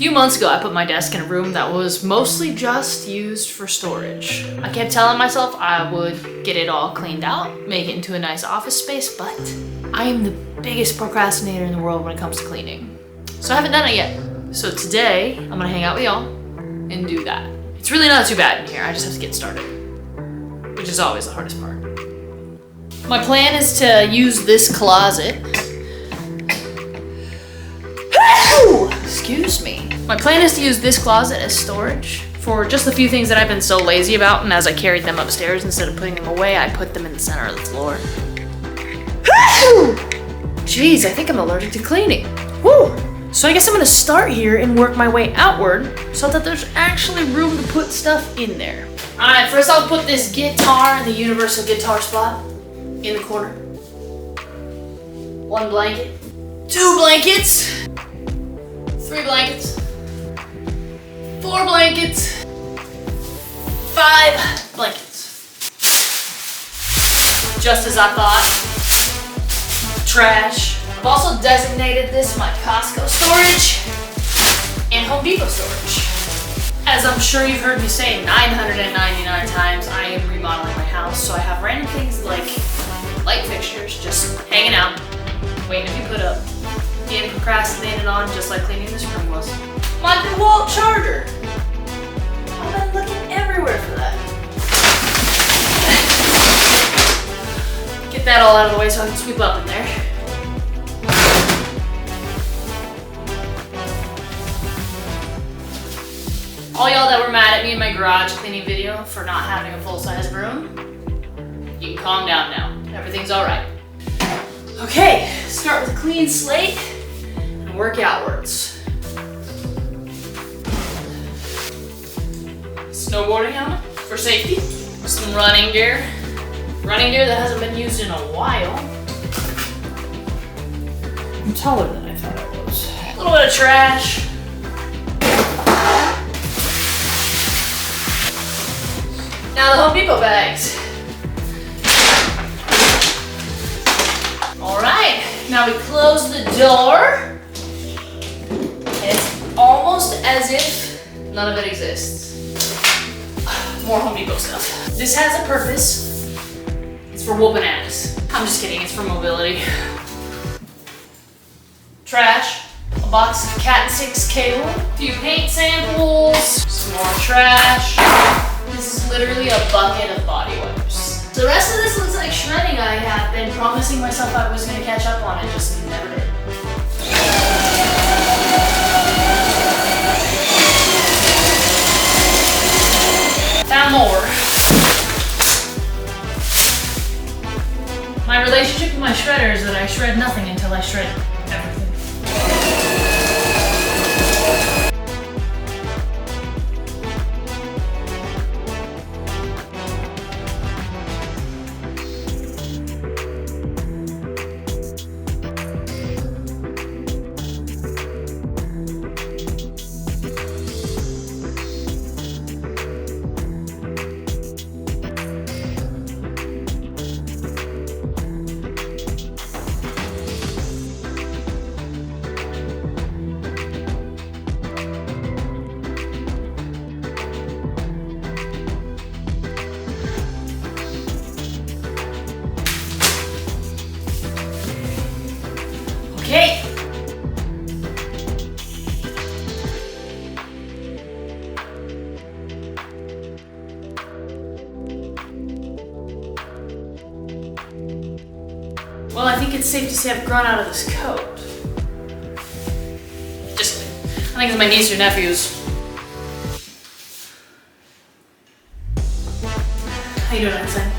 few months ago, I put my desk in a room that was mostly just used for storage. I kept telling myself I would get it all cleaned out, make it into a nice office space, but I am the biggest procrastinator in the world when it comes to cleaning. So I haven't done it yet. So today, I'm gonna hang out with y'all and do that. It's really not too bad in here, I just have to get started, which is always the hardest part. My plan is to use this closet. Excuse me. My plan is to use this closet as storage for just the few things that I've been so lazy about, and as I carried them upstairs, instead of putting them away, I put them in the center of the floor. Jeez, I think I'm allergic to cleaning. Woo! So I guess I'm gonna start here and work my way outward so that there's actually room to put stuff in there. All right, first I'll put this guitar in the universal guitar spot in the corner. 1 blanket, 2 blankets, 3 blankets, 4 blankets, 5 blankets. Just as I thought. Trash. I've also designated this my Costco storage and Home Depot storage. As I'm sure you've heard me say 999 times, I am remodeling my house, so I have random things like light fixtures just hanging out, waiting to be put up, getting procrastinated on just like cleaning this room was. My DeWalt charger. I've been looking everywhere for that. Get that all out of the way so I can sweep up in there. All y'all that were mad at me in my garage cleaning video for not having a full-size broom, you can calm down now. Everything's all right. Okay, start with a clean slate and work outwards. Snowboarding helmet for safety. Some running gear. Running gear that hasn't been used in a while. I'm taller than I thought I was. A little bit of trash. Now the Home Depot bags. All right, now we close the door. And it's almost as if none of it exists. More Home Depot stuff. This has a purpose. It's for whooping ass. I'm just kidding, it's for mobility. Trash, a box of Cat 6 cable, a few paint samples, some more trash. This is literally a bucket of body wipes. The rest of this looks like shredding I have been promising myself I was gonna catch up on and just never did. Found more. My relationship with my shredder is that I shred nothing until I shred everything. Okay. Well, I think it's safe to say I've grown out of this coat. Just kidding. I think it's my niece or nephew's. How you doing, Einstein?